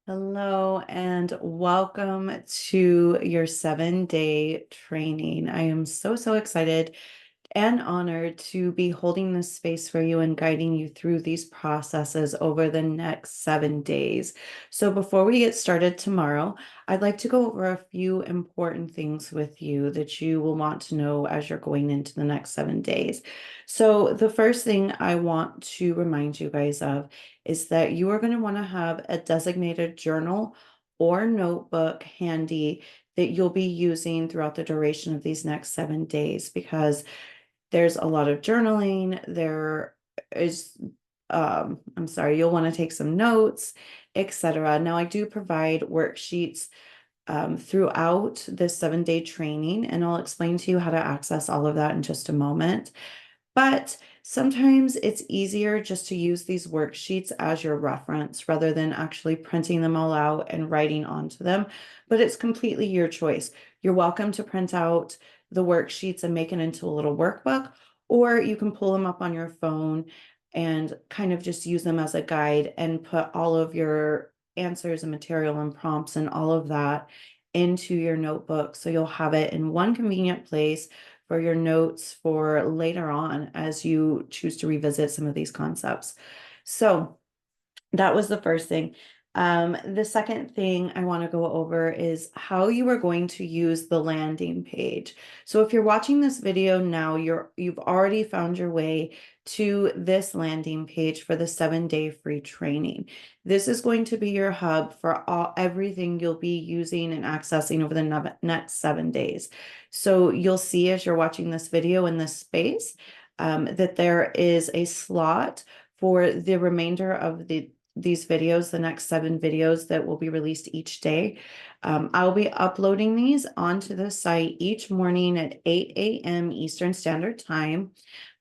Hello and welcome to your 7-day training. I am so excited and honored to be holding this space for you and guiding you through these processes over the next 7 days. So, before we get started tomorrow, I'd like to go over a few important things with you that you will want to know as you're going into the next 7 days. So, the first thing I want to remind you guys of is that you are going to want to have a designated journal or notebook handy that you'll be using throughout the duration of these next 7 days because there's a lot of journaling. There is, I'm sorry, you'll want to take some notes, etc. Now, I do provide worksheets throughout this 7-day training, and I'll explain to you how to access all of that in just a moment. But sometimes it's easier just to use these worksheets as your reference rather than actually printing them all out and writing onto them. But it's completely your choice. You're welcome to print out the worksheets and make it into a little workbook, or you can pull them up on your phone and kind of just use them as a guide and put all of your answers and material and prompts and all of that into your notebook. So you'll have it in one convenient place for your notes for later on as you choose to revisit some of these concepts. So that was the first thing. The second thing I want to go over is how you are going to use the landing page. So if you're watching this video now, you've already found your way to this landing page for the 7-day free training. This is going to be your hub for everything you'll be using and accessing over the next 7 days. So you'll see as you're watching this video in this space that there is a slot for the remainder of these videos, the next 7 videos that will be released each day. I'll be uploading these onto the site each morning at 8 a.m. Eastern Standard Time.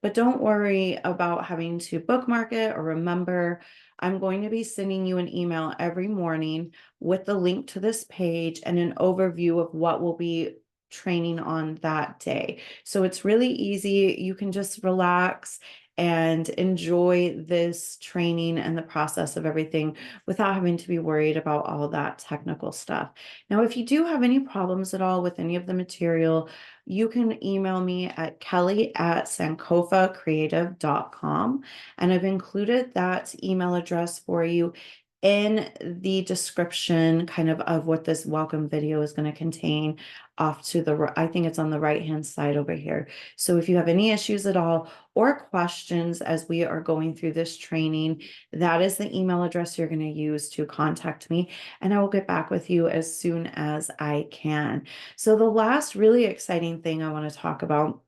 But don't worry about having to bookmark it or remember. I'm going to be sending you an email every morning with the link to this page and an overview of what will be training on that day. So it's really easy. You can just relax and enjoy this training and the process of everything without having to be worried about all that technical stuff. Now, if you do have any problems at all with any of the material, you can email me at kelly@sankofacreative.com. And I've included that email address for you in the description of what this welcome video is going to contain off to I think it's on the right hand side over here. So if you have any issues at all or questions as we are going through this training, that is the email address you're going to use to contact me, and I will get back with you as soon as I can. So the last really exciting thing I want to talk about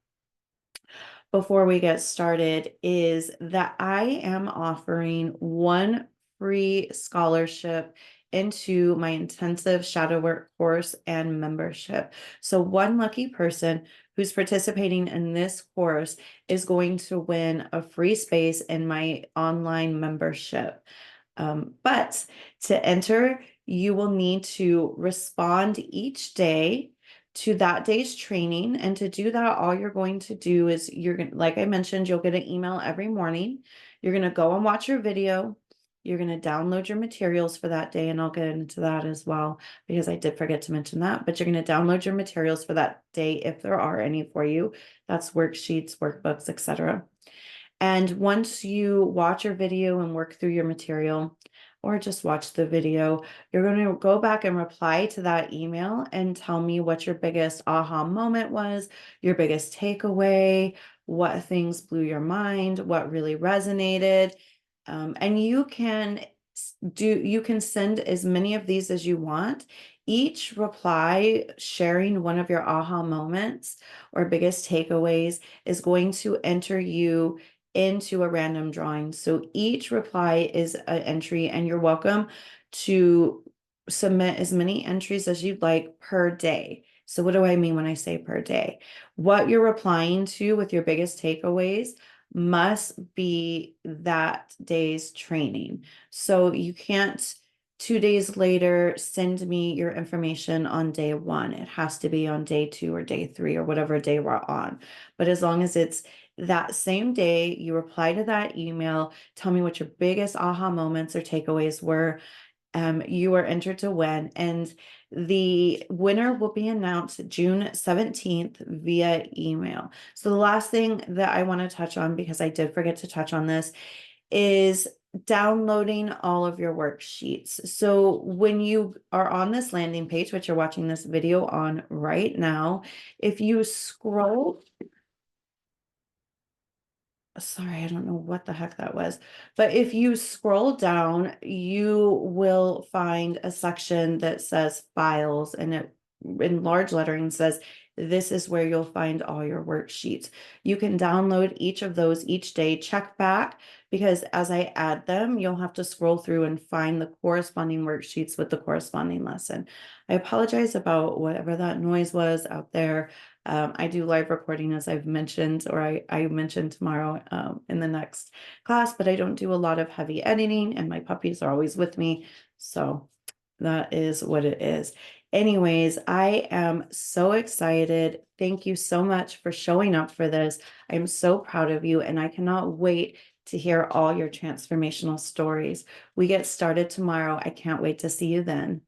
before we get started is that I am offering one free scholarship into my intensive shadow work course and membership. So one lucky person who's participating in this course is going to win a free space in my online membership. But to enter, you will need to respond each day to that day's training. And to do that, all you're going to do is like I mentioned, you'll get an email every morning. You're going to go and watch your video. You're going to download your materials for that day, and I'll get into that as well because I did forget to mention that. But you're going to download your materials for that day if there are any for you. That's worksheets, workbooks, etc. And once you watch your video and work through your material, or just watch the video, you're going to go back and reply to that email and tell me what your biggest aha moment was, your biggest takeaway, what things blew your mind, what really resonated. And you can send as many of these as you want. Each reply sharing one of your aha moments or biggest takeaways is going to enter you into a random drawing. So each reply is an entry, and you're welcome to submit as many entries as you'd like per day. So what do I mean when I say per day? What you're replying to with your biggest takeaways must be that day's training. So you can't 2 days later send me your information on day one. It has to be on day two or day three or whatever day we're on. But as long as it's that same day, you reply to that email, tell me what your biggest aha moments or takeaways were, you are entered to win. And the winner will be announced June 17th via email. So the last thing that I want to touch on, because I did forget to touch on this, is downloading all of your worksheets. So when you are on this landing page, which you're watching this video on right now, if you scroll, sorry, I don't know what the heck that was, but if you scroll down, you will find a section that says files, and it in large lettering says, this is where you'll find all your worksheets. You can download each of those each day, check back, because as I add them, you'll have to scroll through and find the corresponding worksheets with the corresponding lesson. I apologize about whatever that noise was out there. I do live recording, as I've mentioned, or I mentioned tomorrow in the next class, but I don't do a lot of heavy editing, and my puppies are always with me. So that is what it is. Anyways, I am so excited. Thank you so much for showing up for this. I'm so proud of you, and I cannot wait to hear all your transformational stories. We get started tomorrow. I can't wait to see you then.